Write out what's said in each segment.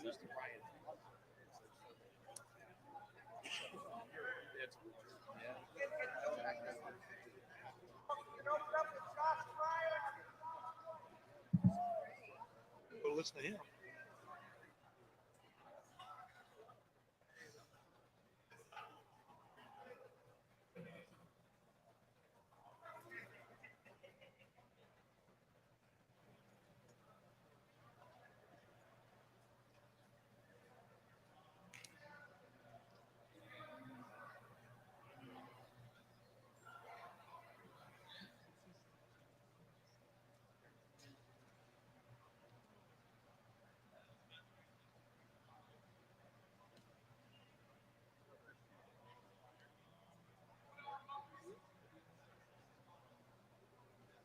Go listen to him.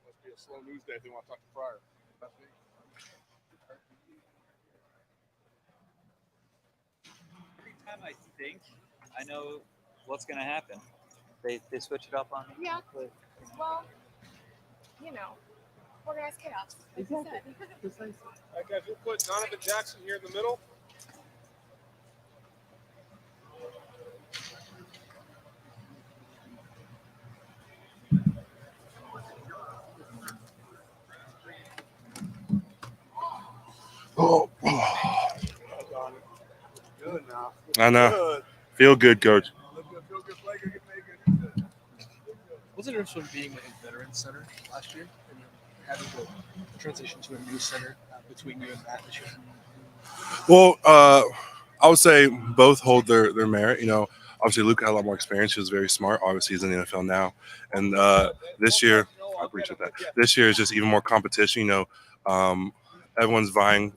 Must be a slow news day if they want to talk to Frye. Every time I think I know what's going to happen, they switch it up on me. Yeah. Well, organized chaos. Like you said. All right, guys, we'll put Donovan Jackson here in the middle. Oh. Good now. I know. Good. Feel good, coach. Feel good, play good, get good. Wasn't it interesting being a veteran center last year and having to transition to a new center between you and Matt this year? Well, I would say both hold their merit. Obviously Luke had a lot more experience. He was very smart. Obviously, he's in the NFL now. And this year, I appreciate that. This year is just even more competition. Everyone's vying.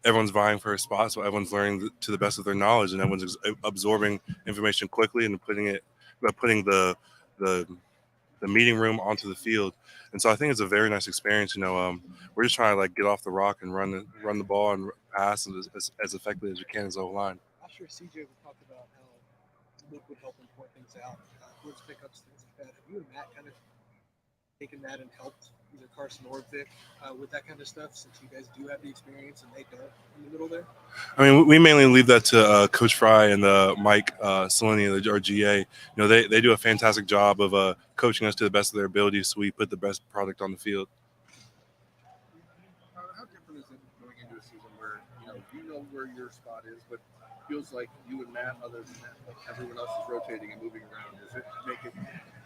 Everyone's vying for a spot, so everyone's learning to the best of their knowledge, and everyone's absorbing information quickly and putting the meeting room onto the field. And so I think it's a very nice experience. We're just trying to get off the rock and run the ball and pass as effectively as we can as O line. Last year, CJ talked about how Luke would help him point things out, blitz pickups, things like that. Have you and Matt kind of taken that and helped either Carson or Vic with that kind of stuff, since you guys do have the experience and they don't in the middle there? I mean, we mainly leave that to Coach Frye and Mike Salini, our GA. They do a fantastic job of coaching us to the best of their ability, so we put the best product on the field. How different is it going into a season where you know where your spot is, but feels like you and Matt, other than that, everyone else is rotating and moving around? Does it make it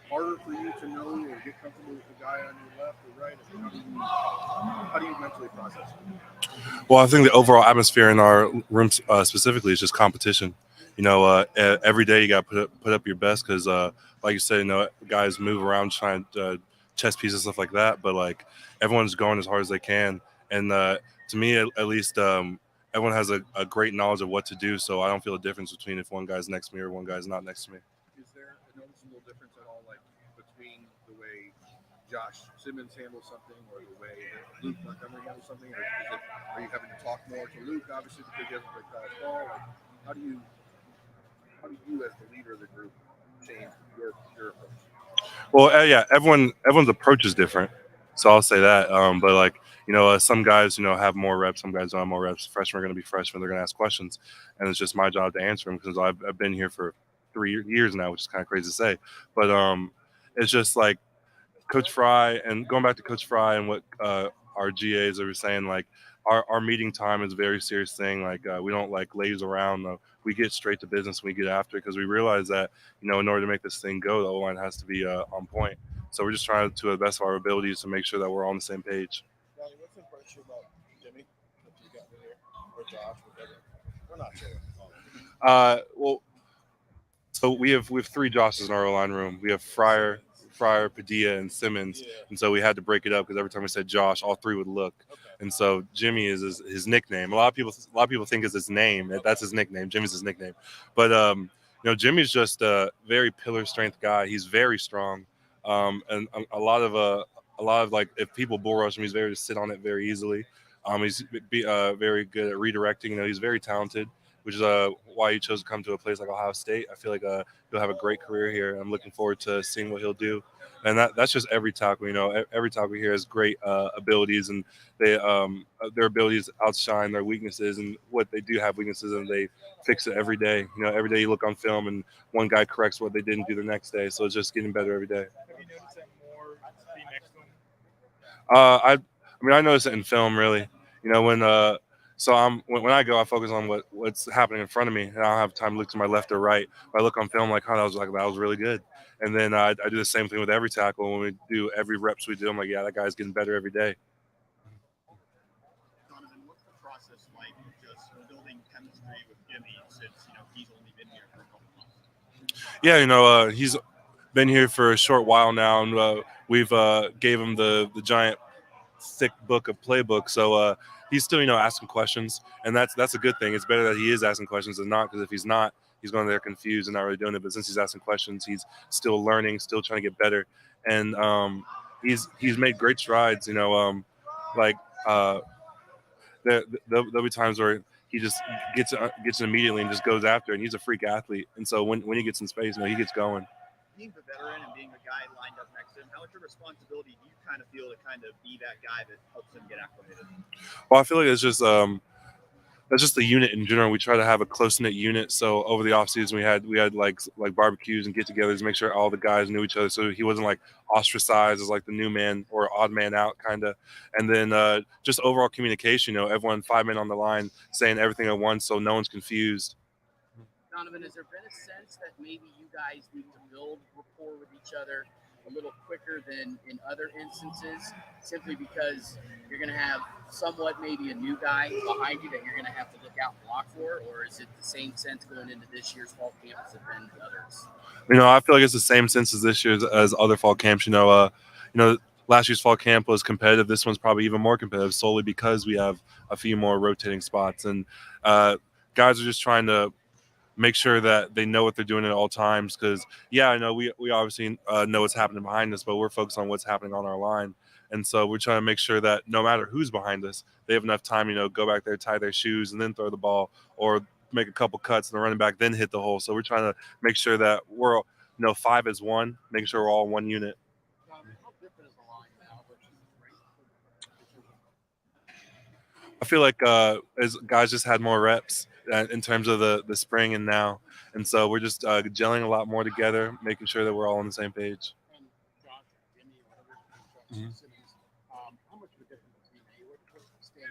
harder for you to know or get comfortable with the guy on your left or right? How do you mentally process it? Well, I think the overall atmosphere in our room specifically is just competition. Every day you got to put up your best because, like you said, guys move around trying to chess pieces, stuff like that. But everyone's going as hard as they can, and to me, at least, everyone has a great knowledge of what to do. So I don't feel a difference between if one guy's next to me or one guy's not next to me. Is there a noticeable difference at all, between the way Josh Simmons handles something or the way Luke Montgomery handles something? Or are you having to talk more to Luke, obviously, because he hasn't played college ball? How do you, as the leader of the group, change your approach? Well, yeah, everyone's approach is different, so I'll say that. But some guys, have more reps. Some guys don't have more reps. Freshmen are going to be freshmen. They're going to ask questions, and it's just my job to answer them because I've been here for 3 years now, which is kind of crazy to say. But it's just Coach Frye, and going back to Coach Frye and what our GAs are saying, our meeting time is a very serious thing. We don't laze around. We get straight to business when we get after it because we realize that, in order to make this thing go, the O-line has to be on point. So we're just trying to the best of our abilities to make sure that we're all on the same page. Ronnie, what's impressed you about Jimmy that you got in here, or Josh, whatever? We're not sure. Well, so we have 3 Joshes in our O-line room. We have Frye, Padilla, and Simmons. Yeah. And so we had to break it up because every time we said Josh, all 3 would look. Okay. And so Jimmy is his nickname. A lot of people think it's his name. That's his nickname. Jimmy's his nickname. But Jimmy's just a very pillar strength guy. He's very strong. And a lot of if people bull rush him, he's very to sit on it very easily. He's very good at redirecting. He's very talented. which is why he chose to come to a place like Ohio State. I feel like he'll have a great career here. I'm looking forward to seeing what he'll do. And that's just every tackle. Every tackle here has great abilities, and their abilities outshine their weaknesses. And what they do have weaknesses, and they fix it every day. Every day you look on film, and one guy corrects what they didn't do the next day. So it's just getting better every day. Have you noticed that more being next to him? I notice it in film, really. When I go, I focus on what's happening in front of me, and I don't have time to look to my left or right. If I look on film, that was really good. And then I do the same thing with every tackle. When we do every reps we do, I'm like, yeah, that guy's getting better every day. Donovan, what's the process like just building chemistry with Jimmy since he's only been here for a couple months? Yeah, he's been here for a short while now, and we've gave him the giant thick book of playbook. So he's still asking questions, and that's a good thing. It's better that he is asking questions than not, because if he's not, he's going there confused and not really doing it. But since he's asking questions, he's still learning, still trying to get better, and he's made great strides. There'll be times where he just gets it immediately and just goes after it, and he's a freak athlete. And so when he gets in space, he gets going. Being the veteran and being the guy lined up next to him, how much of a responsibility do you kind of feel to kind of be that guy that helps him get acclimated? Well, I feel like it's just that's just the unit in general. We try to have a close knit unit. So over the off season, we had like barbecues and get-togethers to make sure all the guys knew each other, so he wasn't like ostracized as like the new man or odd man out kind of. And then just overall communication. Everyone 5 men on the line saying everything at once, so no one's confused. Donovan, has there been a sense that maybe you guys need to build rapport with each other a little quicker than in other instances, simply because you're going to have somewhat maybe a new guy behind you that you're going to have to look out and block for, or is it the same sense going into this year's fall camp as it been to others? I feel like it's the same sense as this year's as other fall camps. Last year's fall camp was competitive. This one's probably even more competitive, solely because we have a few more rotating spots, and guys are just trying to make sure that they know what they're doing at all times. Because, I know we obviously know what's happening behind us, but we're focused on what's happening on our line. And so we're trying to make sure that no matter who's behind us, they have enough time, go back there, tie their shoes, and then throw the ball, or make a couple cuts and the running back then hit the hole. So we're trying to make sure that we're, 5 as one, making sure we're all one unit. How different is the line now versus I feel like as guys just had more reps in terms of the spring and now. And so we're just gelling a lot more together, making sure that we're all on the same page. and Josh, Jimmy, whatever, Simmons, how much of a difference does he make? What stands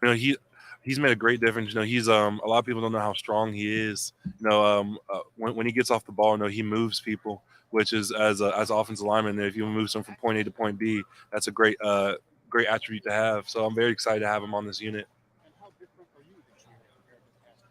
out to you? He's made a great difference. He's a lot of people don't know how strong he is. When he gets off the ball, he moves people, which is as offensive lineman, if you move someone from point A to point B, that's a great attribute to have. So I'm very excited to have him on this unit. And how different are you this year compared to past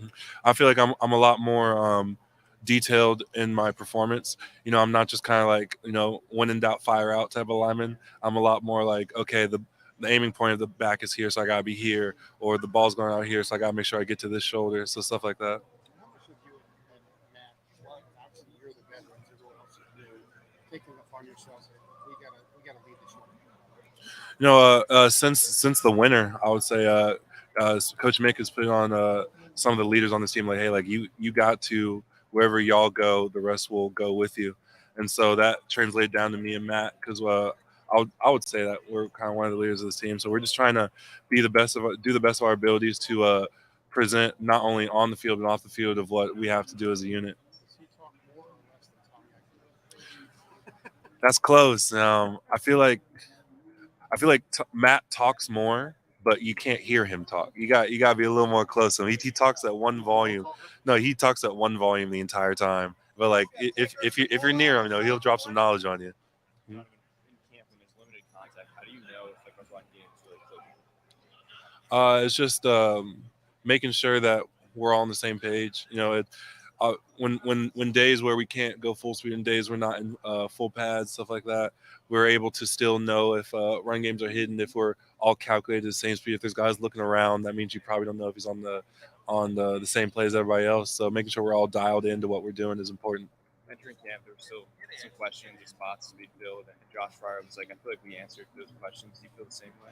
years? I feel like I'm a lot more detailed in my performance. I'm not just kind of like, when in doubt, fire out type of lineman. I'm a lot more like, okay, the aiming point of the back is here, so I got to be here, or the ball's going out here, so I got to make sure I get to this shoulder, so stuff like that. How much of you and Matt, well, obviously you're the veterans, everyone else is new, taking it upon yourselves, we gotta lead this year? Since the winter, I would say Coach Mick has put on some of the leaders on this team, like, hey, like you got to, wherever y'all go, the rest will go with you. And so that translated down to me and Matt, because I would say that we're kind of one of the leaders of this team. So we're just trying to do the best of our abilities to present not only on the field but off the field of what we have to do as a unit. Does he talk more or less than Tommy? That's close. I feel like Matt talks more, but you can't hear him talk. You got to be a little more close to him. He talks at one volume. No, he talks at one volume the entire time. But like if you're near him, he'll drop some knowledge on you. In camp, when there's limited contact, how do you know if like one game is really clicking? It's just making sure that we're all on the same page. When days where we can't go full speed and days we're not in full pads, stuff like that, we're able to still know if run games are hidden, if we're all calculated at the same speed. If there's guys looking around, that means you probably don't know if he's on the same play as everybody else. So making sure we're all dialed into what we're doing is important. Entering camp, there were still some questions or spots to be filled, and Josh Frye was like, I feel like we answered those questions. Do you feel the same way?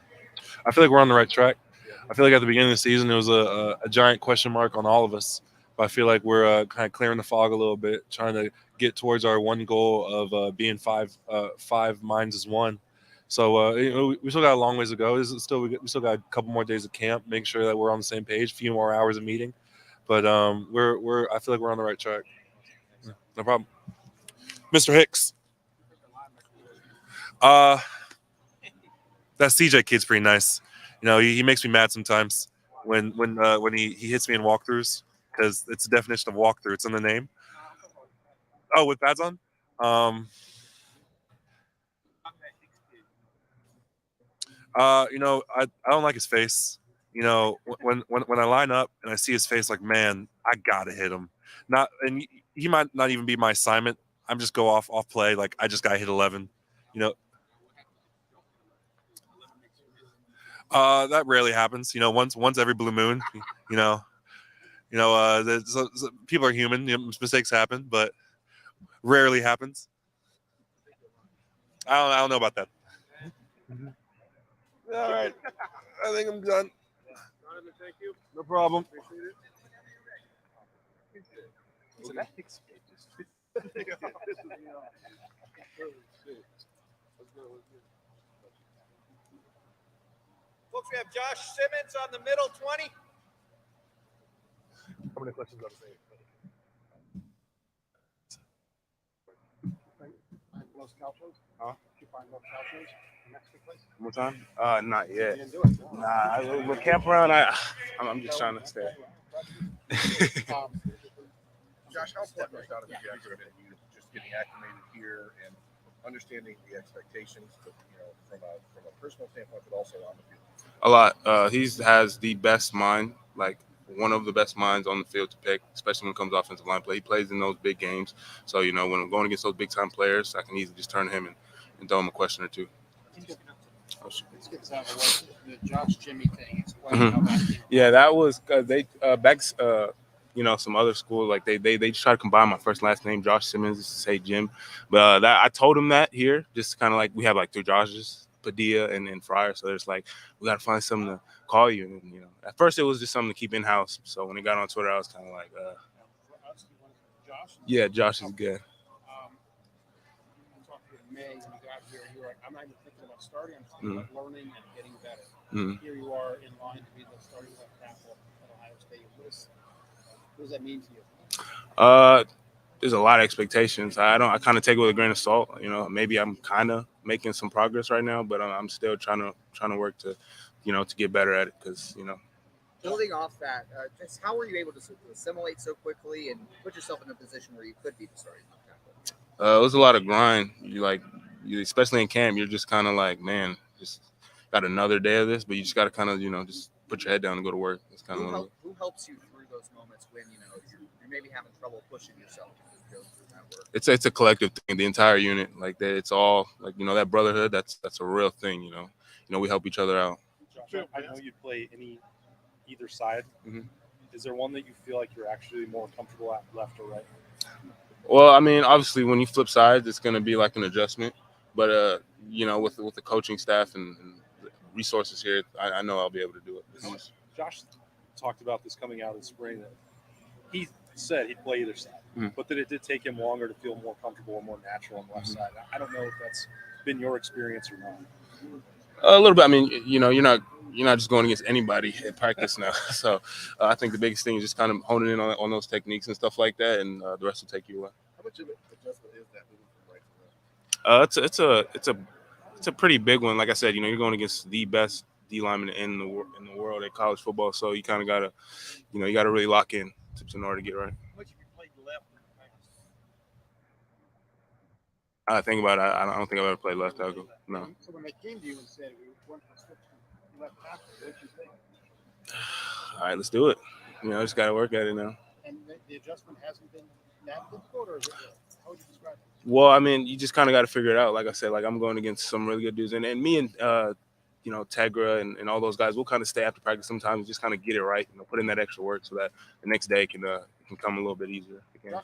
I feel like we're on the right track. I feel like at the beginning of the season, it was a giant question mark on all of us. But I feel like we're kind of clearing the fog a little bit, trying to get towards our one goal of being five minds as one. So we still got a long ways to go. We still got a couple more days of camp, making sure that we're on the same page, a few more hours of meeting. But I feel like we're on the right track. Yeah, no problem. Mr. Hicks. That CJ kid's pretty nice. He makes me mad sometimes when he hits me in walkthroughs because it's the definition of walkthrough. It's in the name. Oh, with pads on. I don't like his face. When I line up and I see his face, like, man, I gotta hit him. He might not even be my assignment. I'm just go off play. Like, I just got hit 11. That rarely happens. Once every blue moon. People are human. Mistakes happen, but rarely happens. I don't know about that. All right, I think I'm done. Thank you. No problem. So that Folks, we have Josh Simmons on the middle 20. How many questions are the same? Los Calchos? Huh? Did you find Los Calchos in Mexican place? One more time? Not You yet. didn't do it. Nah, with camp around, I'm just trying to stay. Josh, how important is Donovan Jackson been to you just getting acclimated here and understanding the expectations, but, from a personal standpoint, but also on the field? A lot. He has the best mind, like one of the best minds on the field to pick, especially when it comes to offensive line play. He plays in those big games. So, when I'm going against those big-time players, I can easily just turn to him and throw him a question or two. Let's get to that the Josh Jimmy thing. Explain how that came. Yeah, that was they back some other school, like they just try to combine my first and last name, Josh Simmons, to say Jim. But that I told him that here, just kind of like we have like 3 Joshes, Padilla and Frye. So there's like we got to find something to call you. And at first it was just something to keep in house. So when it got on Twitter, I was kind of like, yeah, Josh is good. You talked to in May when you got here. You were like, I'm not even thinking about starting. I'm just thinking about learning and getting better. Here you are in line to be the starting left tackle at Ohio State. What does that mean to you? There's a lot of expectations. I kind of take it with a grain of salt. Maybe I'm kind of making some progress right now, but I'm still trying to work to, to get better at it because. Building off that, just how were you able to assimilate so quickly and put yourself in a position where you could be the starting tackle? It was a lot of grind. Especially in camp, you're just kind of like, man, just got another day of this, but you just got to kind of, just put your head down and go to work. It's kind of who helps you through those moments when you're maybe having trouble pushing yourself to go through that work? It's a collective thing. The entire unit, like that, it's all like that brotherhood. That's a real thing. We help each other out. Josh, I know you play either side. Mm-hmm. Is there one that you feel like you're actually more comfortable at, left or right? Well, I mean, obviously, when you flip sides, it's going to be like an adjustment. But with the coaching staff and resources here, I know I'll be able to do it. Josh talked about this coming out in spring. That he said he'd play either side, but that it did take him longer to feel more comfortable and more natural on the left side. I don't know if that's been your experience or not. A little bit. I mean, you're not just going against anybody at practice now. So I think the biggest thing is just kind of honing in on those techniques and stuff like that, and the rest will take you away. How much of an adjustment is that moving from right to left? It's a pretty big one. Like I said, you're going against the best D lineman in the world at college football. So you kind of gotta, you gotta really lock in in order to get right. How much have you played left in practice? I think about it. I don't think I've ever played left tackle. No. So when they came to you and said we want to switch to left tackle, what did you think? All right, let's do it. Just got to work at it now. And the adjustment hasn't been that difficult, or is it? How would you describe it? Well, I mean, you just kind of got to figure it out. Like I said, like I'm going against some really good dudes, and me and Tegra and all those guys, we'll kind of stay after practice sometimes and just kind of get it right, put in that extra work so that the next day can come a little bit easier. Josh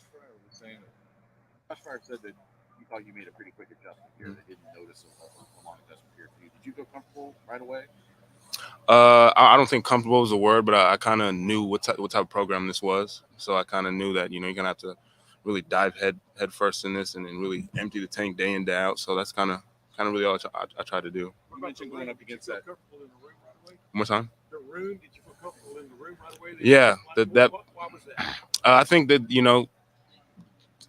Frye said that you thought you made a pretty quick adjustment here. They didn't notice a long adjustment here for you. Did you feel comfortable right away? I don't think comfortable was a word, but I kind of knew what type of program this was. So I kind of knew that, you're gonna have to really dive head first in this and really empty the tank day in, day out. So that's kind of really all I try to do. You mentioned going up against that. One more time. The room, did you feel comfortable in the room right away? Yeah, Why was that? I think that,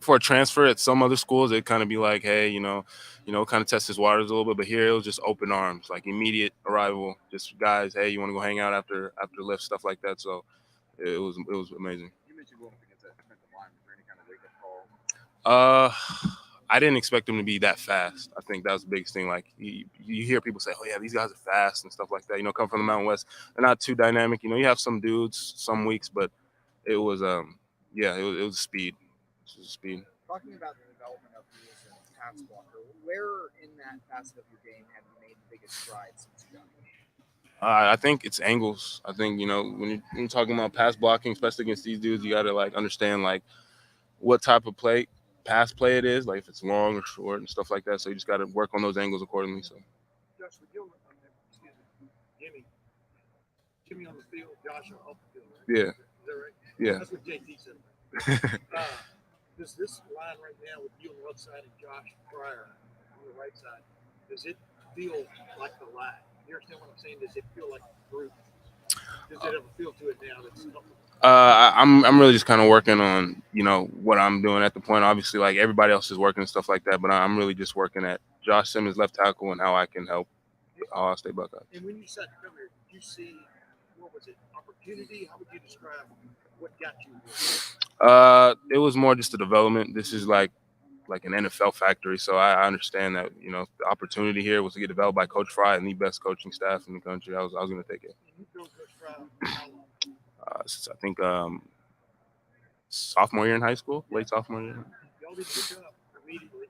for a transfer at some other schools, it kind of be like, hey, kind of test his waters a little bit. But here it was just open arms, like immediate arrival, just guys, hey, you want to go hang out after lift, stuff like that. So it was amazing. You mentioned going up against that defensive line. Was there any kind of wake up call? I didn't expect them to be that fast. I think that was the biggest thing. Like you hear people say, oh yeah, these guys are fast and stuff like that. Come from the Mountain West. They're not too dynamic. You have some dudes, some weeks, but it was it was speed. It was speed. Talking about the development of you as a pass blocker, where in that facet of your game have you made the biggest strides since you got here? I think it's angles. I think, when you're talking about pass blocking, especially against these dudes, you got to understand what type of pass play it is, like if it's long or short and stuff like that. So you just got to work on those angles accordingly. So. Josh, with you Jimmy on the field, Josh off the field, right? Yeah. Is that right? Yeah. That's what JT said. Does this line right now with you on the left side and Josh Frye on the right side, does it feel like the line? You understand what I'm saying? Does it feel like a group? Does it have a feel to it now that's I'm really just kind of working on, what I'm doing at the point. Obviously, like everybody else is working and stuff like that, but I'm really just working at Josh Simmons left tackle and how I can help Ohio State Buckeyes. And when you decided to come here, did you see, what was it, opportunity? How would you describe what got you here? It was more just a development. This is like an NFL factory, so I understand that, the opportunity here was to get developed by Coach Frye and the best coaching staff in the country. I was going to take it. You know Coach Frye how long? Since I think sophomore year in high school, late sophomore year. Y'all didn't pick up immediately,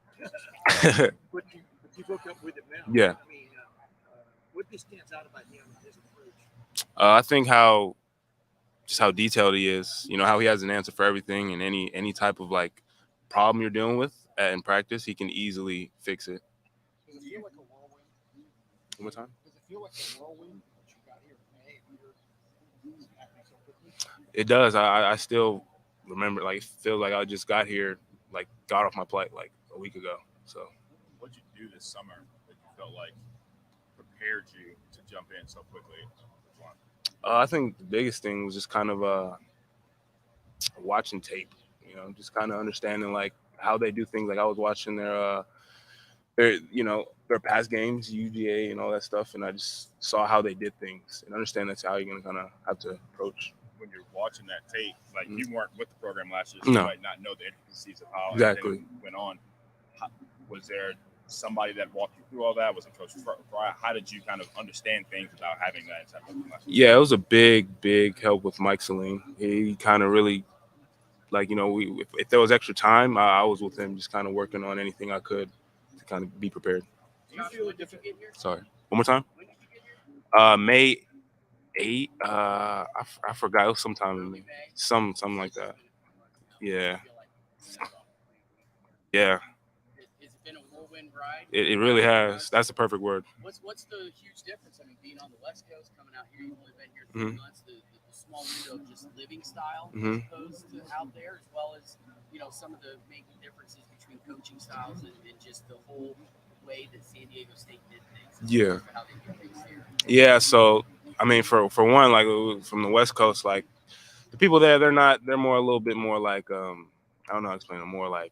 but you broke up with him now. Yeah. I mean, what stands out about him and his approach? I think how detailed he is. How he has an answer for everything, and any type of problem you're dealing with in practice, he can easily fix it. Does it feel like a whirlwind? One more time. Does it feel like a whirlwind that you got here in May and you're acting so quickly? It does. I still remember, it feels like I just got here, got off my flight a week ago. So. What'd you do this summer that you felt like prepared you to jump in so quickly? I think the biggest thing was just kind of watching tape. Just kind of understanding how they do things. I was watching their past games, UGA and all that stuff, and I just saw how they did things and understand that's how you're gonna kind of have to approach. When you're watching that tape, you weren't with the program last year, so you no. might not know the intricacies of how Exactly everything went on. Was there somebody that walked you through all that? Was it Coach Frye? How did you kind of understand things without having that inside program last year? Yeah, it was a big help with Mike Saline. He kind of really, if there was extra time, I was with him, just kind of working on anything I could to kind of be prepared. Do you feel different? Sorry, one more time. When did you get here? May 8. I forgot. It was sometime in May. Something like that. Yeah. Yeah. Has it been a whirlwind ride? It really has. That's the perfect word. What's the huge difference? I mean, being on the West Coast, coming out here, you've only been here 3 months. The small window of just living style as opposed to out there, as well as some of the maybe differences between coaching styles and just the whole way that San Diego State did things. Yeah. How they do things here. Yeah. So I mean, for one, from the West Coast, the people there, they're more a little bit more I don't know how to explain it, more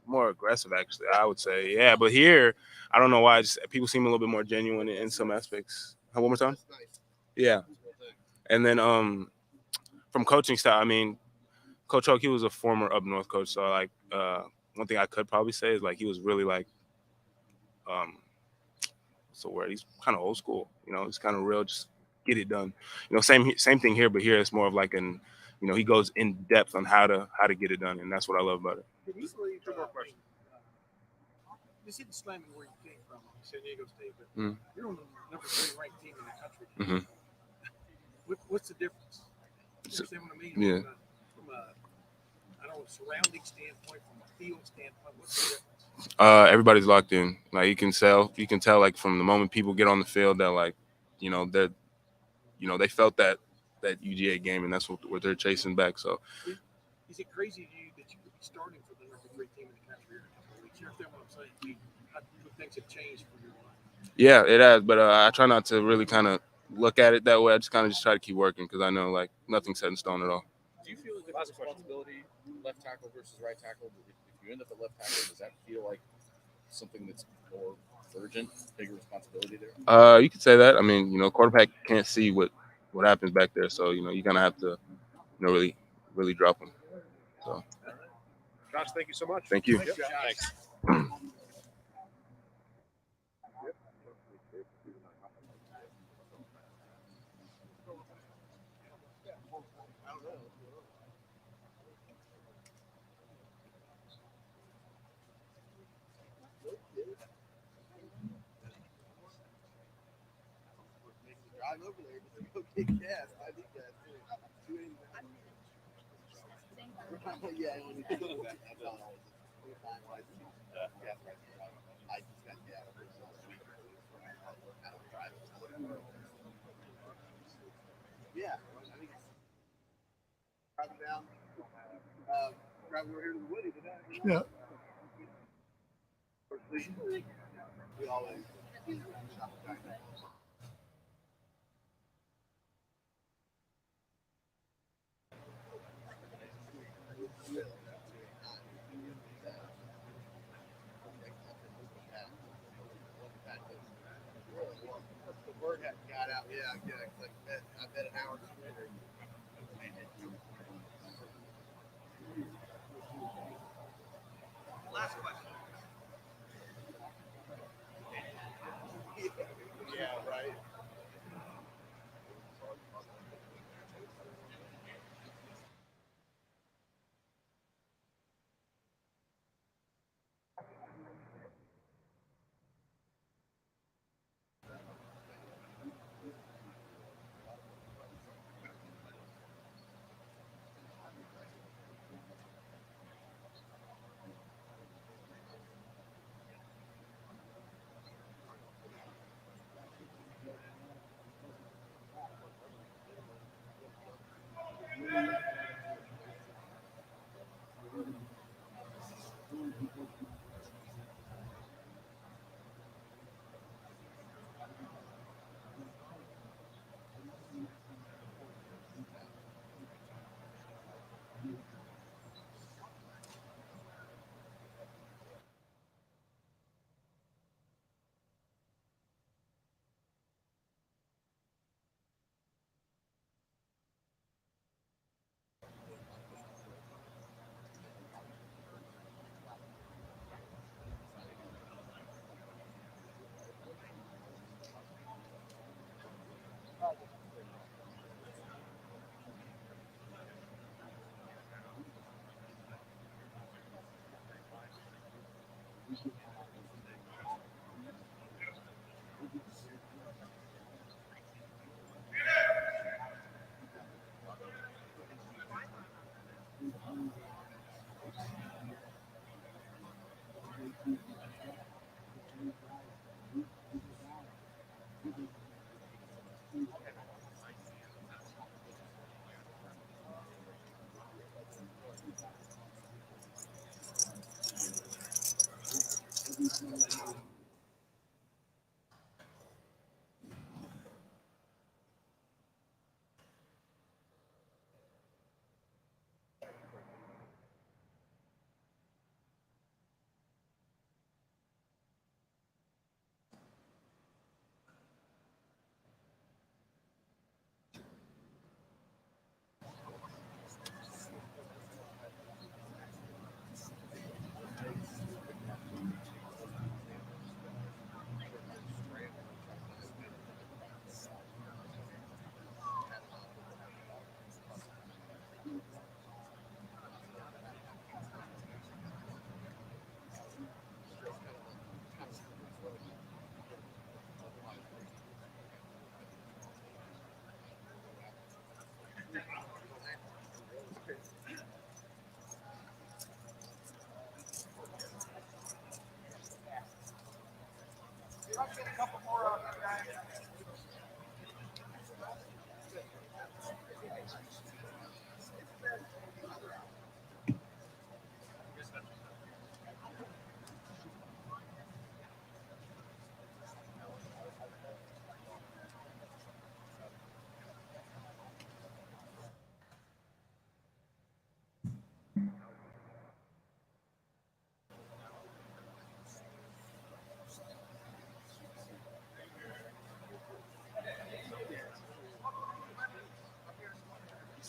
more aggressive, actually, I would say. Yeah, but here, I don't know why, people seem a little bit more genuine in some aspects. One more time? Yeah. And then from coaching style, I mean, Coach Oak, he was a former up north coach, so one thing I could probably say is he was really he's kind of old school, he's kind of real, just get it done. Same thing here, but here it's more of he goes in depth on how to get it done, and that's what I love about it. Can you believe, two more questions. This isn't slamming where you came from, San Diego State, but you're on the number 3 ranked team in the country. What's the difference? You understand what I mean? Yeah. From a surrounding standpoint, from a field standpoint, what's the difference? Everybody's locked in. Like you can tell like from the moment people get on the field that like, that they felt that UGA game, and that's what they're chasing back. So Is it crazy to you that you could be starting for the number 3 team in the country in a couple of weeks? You understand what I'm saying? How things have changed for your life? yeah, it has. But I try not to really kind of look at it that way. I just kind of try to keep working because I know like nothing's set in stone at all. Do you feel as if responsibility, left tackle versus right tackle? If you end up at left tackle, does that feel like something that's more urgent, bigger responsibility there? You could say that. I mean, quarterback can't see what happens back there, so you kind of have to, really drop him. So, Josh, thank you so much. Thank you. Thanks. Drive over there to go get gas. I need gas too. Yeah, that's all. I just got gas. I don't drive. Yeah, I think driving down. Driving over here to the Woody today. Yeah. We always shop at China. The word hadn't got out. Yeah, like I bet an hour later. Last question. Yeah, right.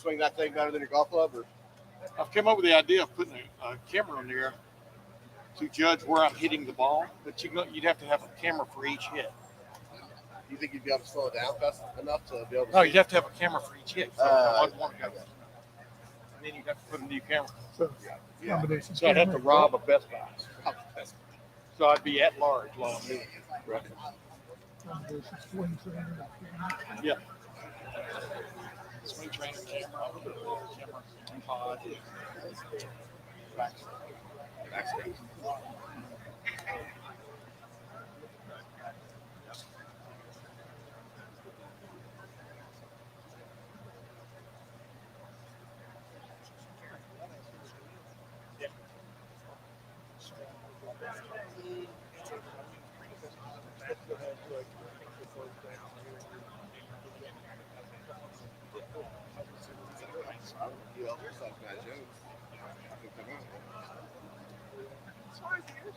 swing that thing better than your golf club? Or I've come up with the idea of putting a camera on there to judge where I'm hitting the ball, but you'd have to have a camera for each hit. do you think you'd be able to slow it down fast enough to be able to? No, see? you'd have to have a camera for each hit. So I'd want to have, and then you'd have to put a new camera. So, combination. So I'd have to rob a Best Buy. So I'd be at large while I'm doing it. Right. Combination swing trainer. Yeah. Swing trainer, camera, pod, backspace.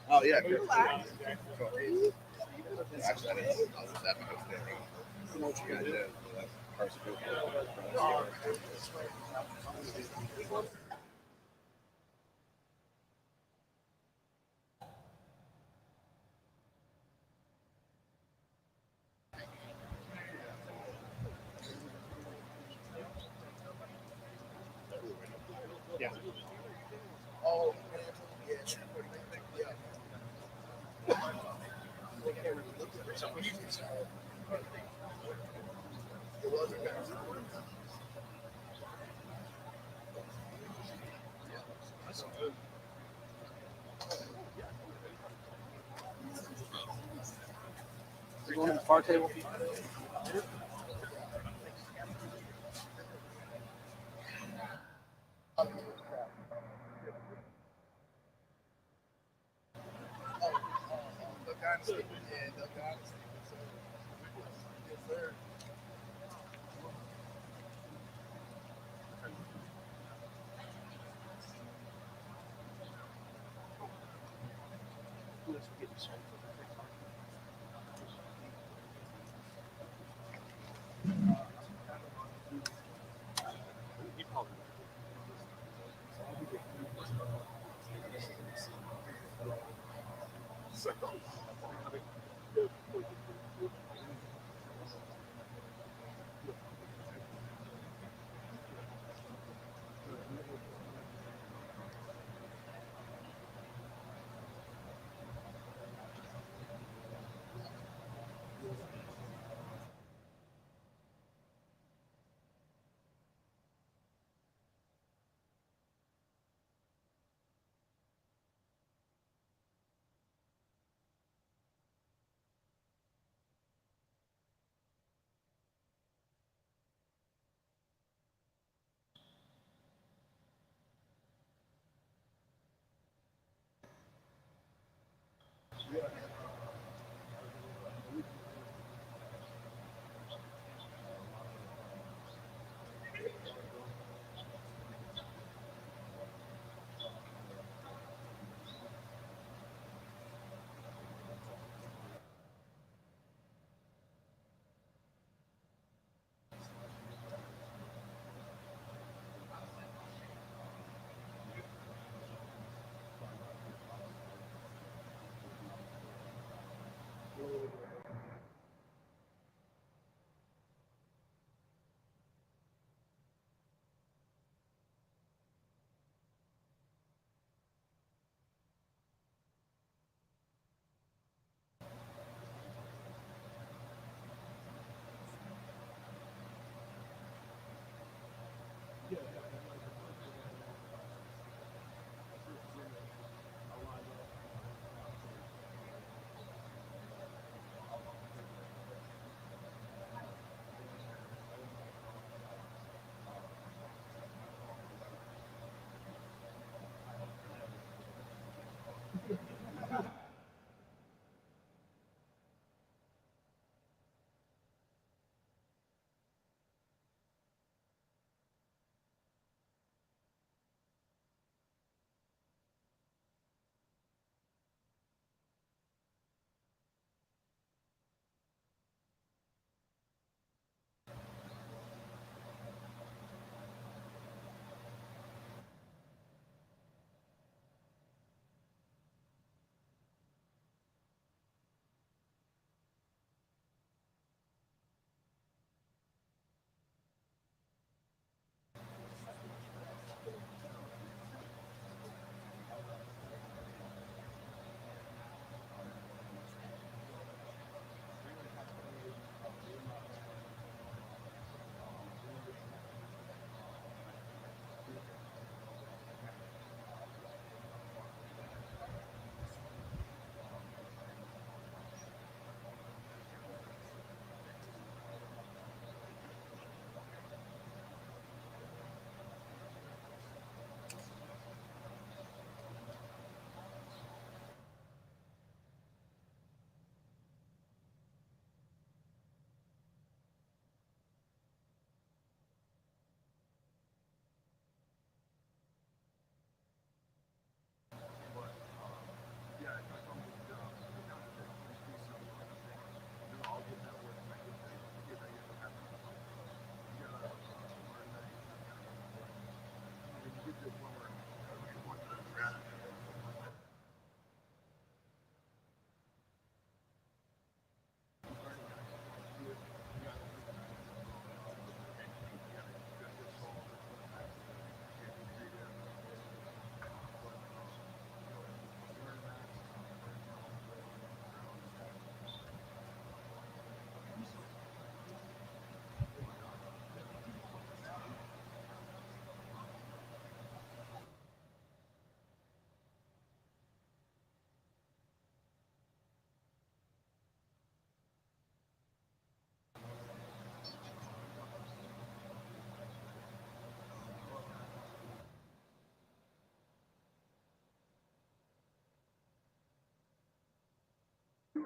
Oh yeah. Actually, I didn't know that much. You guys did. Carson. Yeah. Oh, You going to the far table? We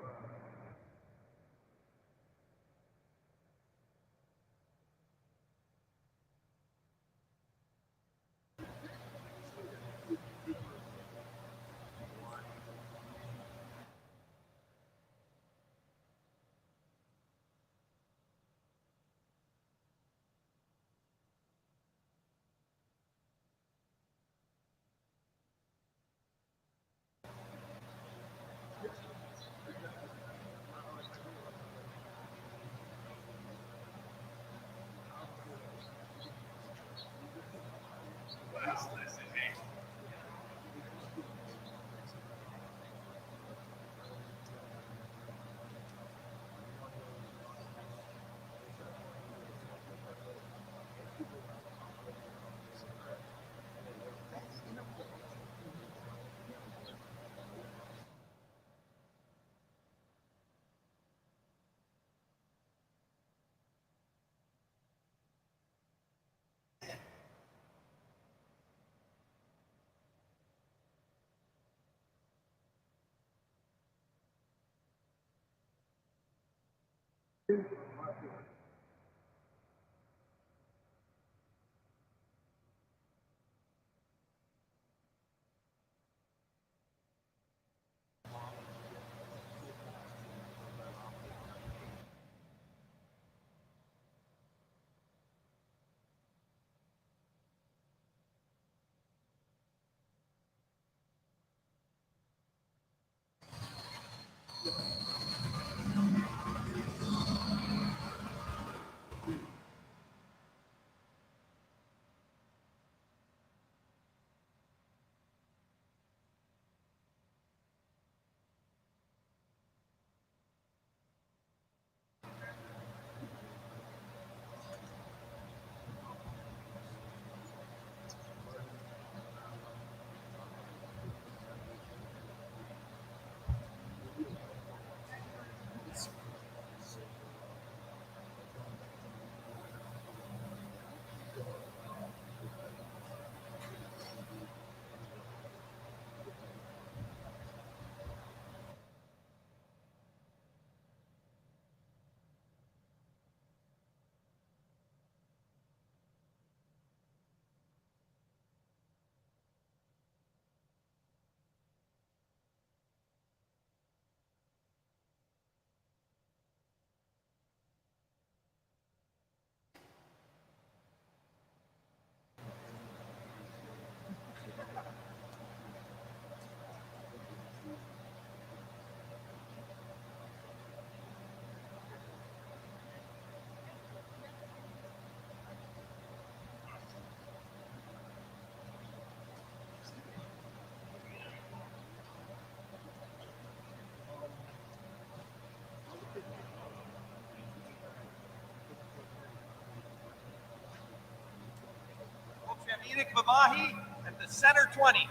have Enokk Vimahi at the center 20.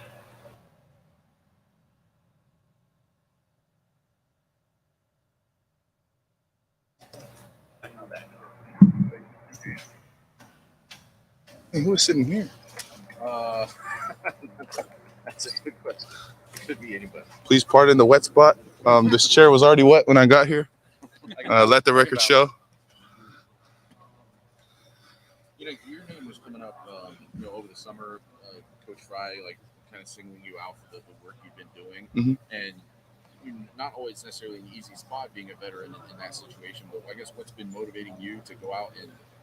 Hey, who was sitting here? That's a good question. It could be anybody. Please pardon the wet spot. This chair was already wet when I got here. Let the record show. You know, your name was coming up, over the summer. Coach Frye, kind of singling you out for the work you've been doing, and you're not always necessarily an easy spot being a veteran in that situation. But I guess what's been motivating you to go out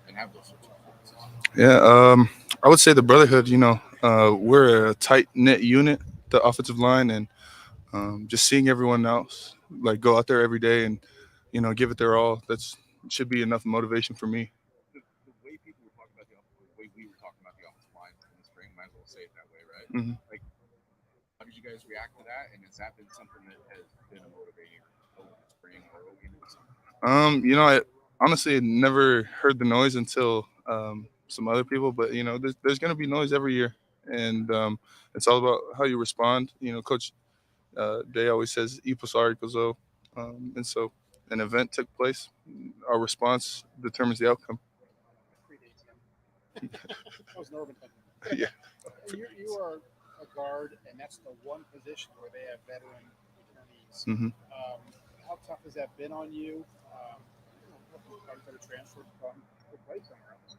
and have those sorts of performances? Yeah, I would say the brotherhood. We're a tight knit unit, the offensive line, and just seeing everyone else go out there every day and give it their all. Should be enough motivation for me. The way people were talking about the way we were talking about the offensive line in the spring, might as well say it that way, right? How did you guys react to that? And has that been something that has been a motivator over the spring or over into the summer? I honestly had never heard the noise until some other people, but there's going to be noise every year, and it's all about how you respond. Coach Day always says "E plus R equals O," and so an event took place. Our response determines the outcome. That was an urban thing. Yeah. You are a guard, and that's the one position where they have veteran attorneys. Mm-hmm. how tough has that been on you? Guys that are transferred from to play somewhere else.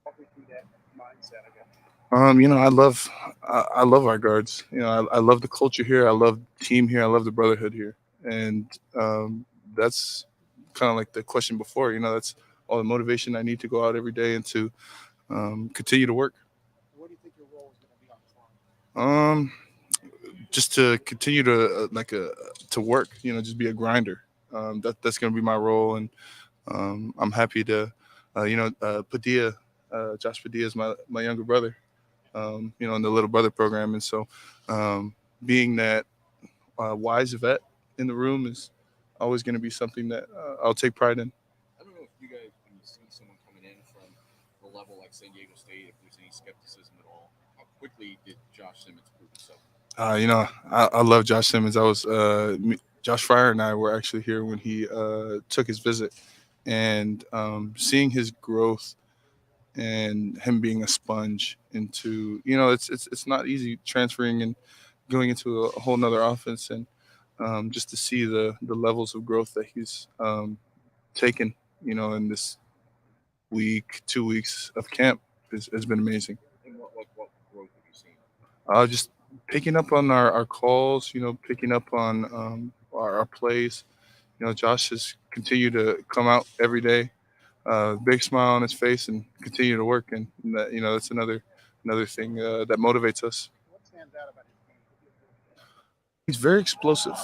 Walk me through that mindset, I guess. I love our guards. I love the culture here. I love the team here. I love the brotherhood here, and that's kind of like the question before. That's all the motivation I need to go out every day and to continue to work. What do you think your role is going to be on the floor? Just to continue to to work. Just be a grinder. That's going to be my role, and I'm happy to, Padilla, Josh Padilla is my younger brother. In the little brother program, and so being that wise vet in the room is always going to be something that I'll take pride in. I don't know if you guys, when you see someone coming in from a level like San Diego State, if there's any skepticism at all. How quickly did Josh Simmons prove himself? I love Josh Simmons. Josh Frye and I were actually here when he took his visit, and seeing his growth and him being a sponge into, it's not easy transferring and going into a whole nother offense, and just to see the levels of growth that he's taken, in this 2 weeks of camp has been amazing. And what growth have you seen? Just picking up on our calls, picking up on our plays. Josh has continued to come out every day, big smile on his face, and continue to work. And that, that's another thing that motivates us. What stands out about his game? He's very explosive.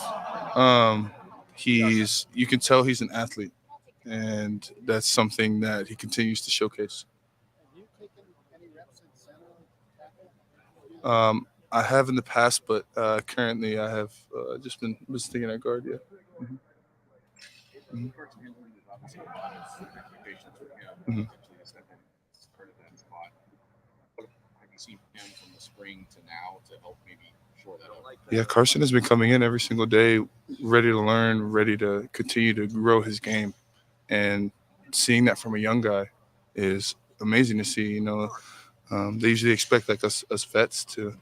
You can tell he's an athlete, and that's something that he continues to showcase. Have you taken any reps in center tackle? I have in the past, but currently I have just been sticking at guard. Yeah. Mm-hmm. Mm-hmm. Mm-hmm. Have you seen him from the spring to now to help maybe shore that up? Yeah, Carson has been coming in every single day, ready to learn, ready to continue to grow his game, and seeing that from a young guy is amazing to see. They usually expect like us vets to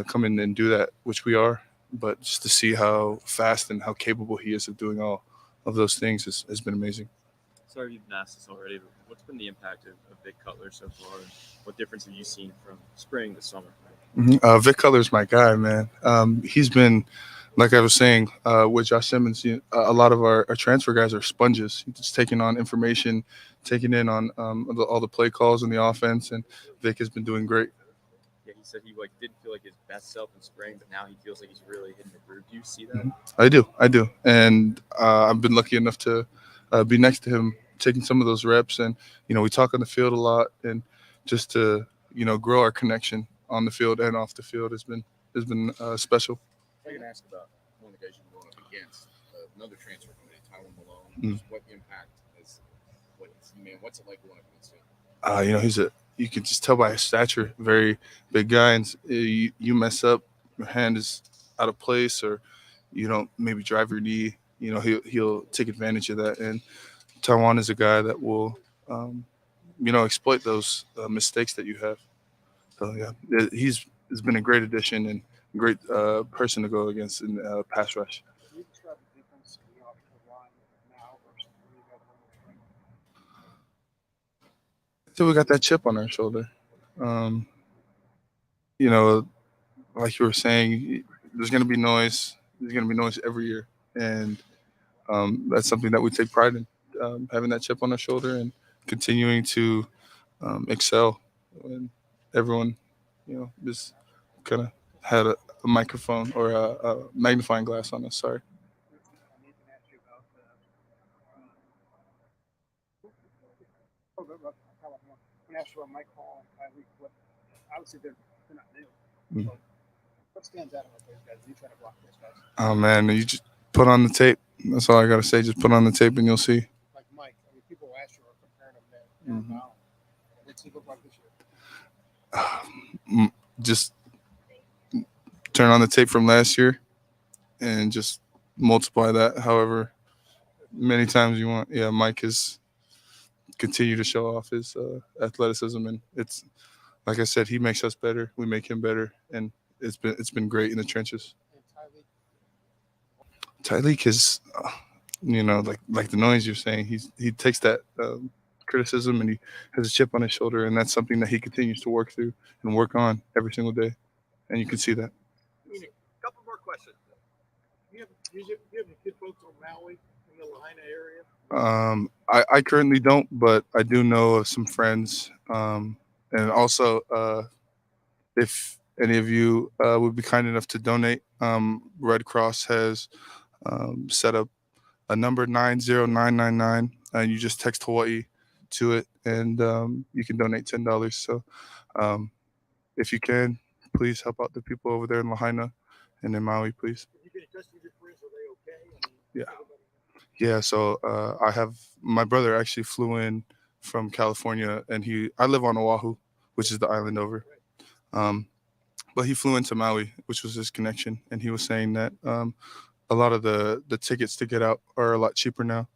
come in and do that, which we are, but just to see how fast and how capable he is of doing all of those things has been amazing. Sorry if you've been asked this already, but what's been the impact of Vic Cutler so far? And what difference have you seen from spring to summer? Mm-hmm. Vic Cutler's my guy, man. He's been, like I was saying, with Josh Simmons, a lot of our transfer guys are sponges, just taking on information, taking in on all the play calls in the offense, and Vic has been doing great. Yeah, he said he didn't feel like his best self in spring, but now he feels like he's really hitting the groove. Do you see that? Mm-hmm. I do, and I've been lucky enough to be next to him, taking some of those reps, and we talk on the field a lot, and just to grow our connection on the field and off the field has been special. I can ask about one of the guys you're going up against, another transfer coming in, Tyler Malone. Mm-hmm. What impact what's it like going up against him? You can just tell by his stature, very big guy, and you mess up, your hand is out of place, or you don't maybe drive your knee. He'll take advantage of that, and Taiwan is a guy that will, exploit those mistakes that you have. So yeah, he's been a great addition and a great person to go against in pass rush. Can you describe the difference in the offensive line now versus when you guys were in the spring? So we got that chip on our shoulder. Like you were saying, there's going to be noise. There's going to be noise every year, and that's something that we take pride in, having that chip on our shoulder and continuing to excel. And everyone, just kind of had a microphone or a magnifying glass on us. Sorry. I asked you about Mike Hall and Kyrie. Obviously, they're not new. Mm-hmm. What stands out about those guys? You try to block those guys. Oh man, you just put on the tape. That's all I gotta say. Just put on the tape and you'll see. Like Mike, people ask you or comparing him there. Mm-hmm. What's he look like this year? Just turn on the tape from last year and just multiply that however many times you want. Yeah, Mike has continued to show off his athleticism, and it's like I said, he makes us better. We make him better, and it's been great in the trenches. Tyreek is, like the noise you're saying. He takes that criticism and he has a chip on his shoulder, and that's something that he continues to work through and work on every single day, and you can see that. A couple more questions. Do you have any kid folks on Maui in the Lahaina area? I currently don't, but I do know of some friends. And also, if any of you would be kind enough to donate, Red Cross has set up a number 90999, and you just text Hawaii to it, and you can donate $10. So if you can, please help out the people over there in Lahaina and in Maui, please. You get in touch with your friends, are they okay? Yeah, so I have my brother actually flew in from California, and I live on Oahu, which is the island over. But he flew into Maui, which was his connection, and he was saying that a lot of the tickets to get out are a lot cheaper now,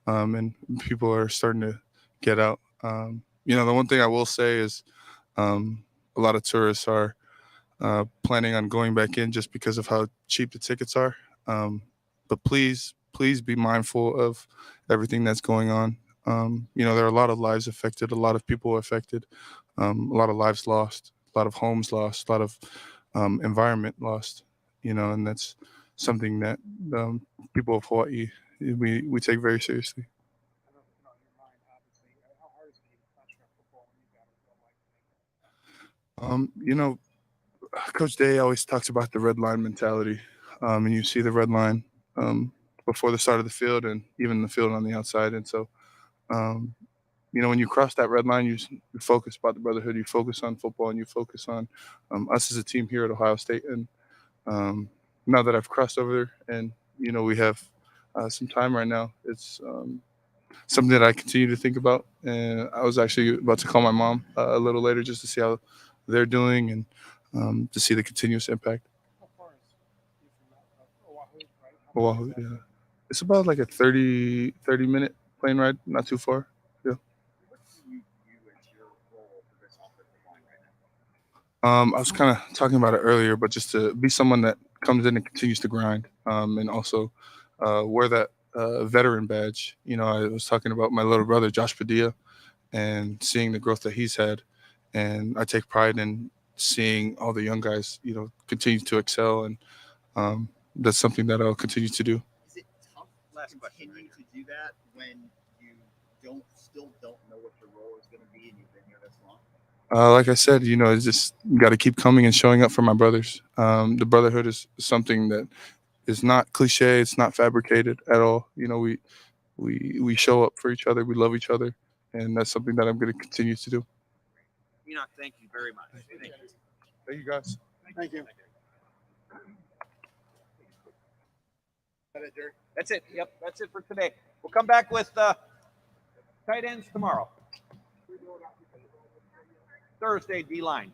and people are starting to get out. The one thing I will say is a lot of tourists are planning on going back in just because of how cheap the tickets are. But please be mindful of everything that's going on. There are a lot of lives affected, a lot of people affected, a lot of lives lost, a lot of homes lost, a lot of environment lost, and that's something that people of Hawaii, we take very seriously. Coach Day always talks about the red line mentality, and you see the red line before the start of the field and even the field on the outside. And so, when you cross that red line, you focus about the brotherhood, you focus on football, and you focus on us as a team here at Ohio State. And now that I've crossed over there and, we have some time right now, it's something that I continue to think about. And I was actually about to call my mom a little later just to see how they're doing and to see the continuous impact. How far is you from Oahu, right? Oahu, yeah. It's about like a 30-minute plane ride, not too far. Yeah. What do you view as your role for this offensive line right now? I was kind of talking about it earlier, but just to be someone that comes in and continues to grind, and also wear that veteran badge. I was talking about my little brother, Josh Padilla, and seeing the growth that he's had. And I take pride in seeing all the young guys, continue to excel. And that's something that I'll continue to do. Is it tough to continue to do that when you still don't know what your role is going to be and you've been here this long? Like I said, it's just got to keep coming and showing up for my brothers. The brotherhood is something that is not cliche. It's not fabricated at all. We show up for each other. We love each other. And that's something that I'm going to continue to do. Enokk, thank you very much. Thank you. Thank you, guys. Thank you. That's it. Yep, that's it for today. We'll come back with tight ends tomorrow. Thursday, D-line.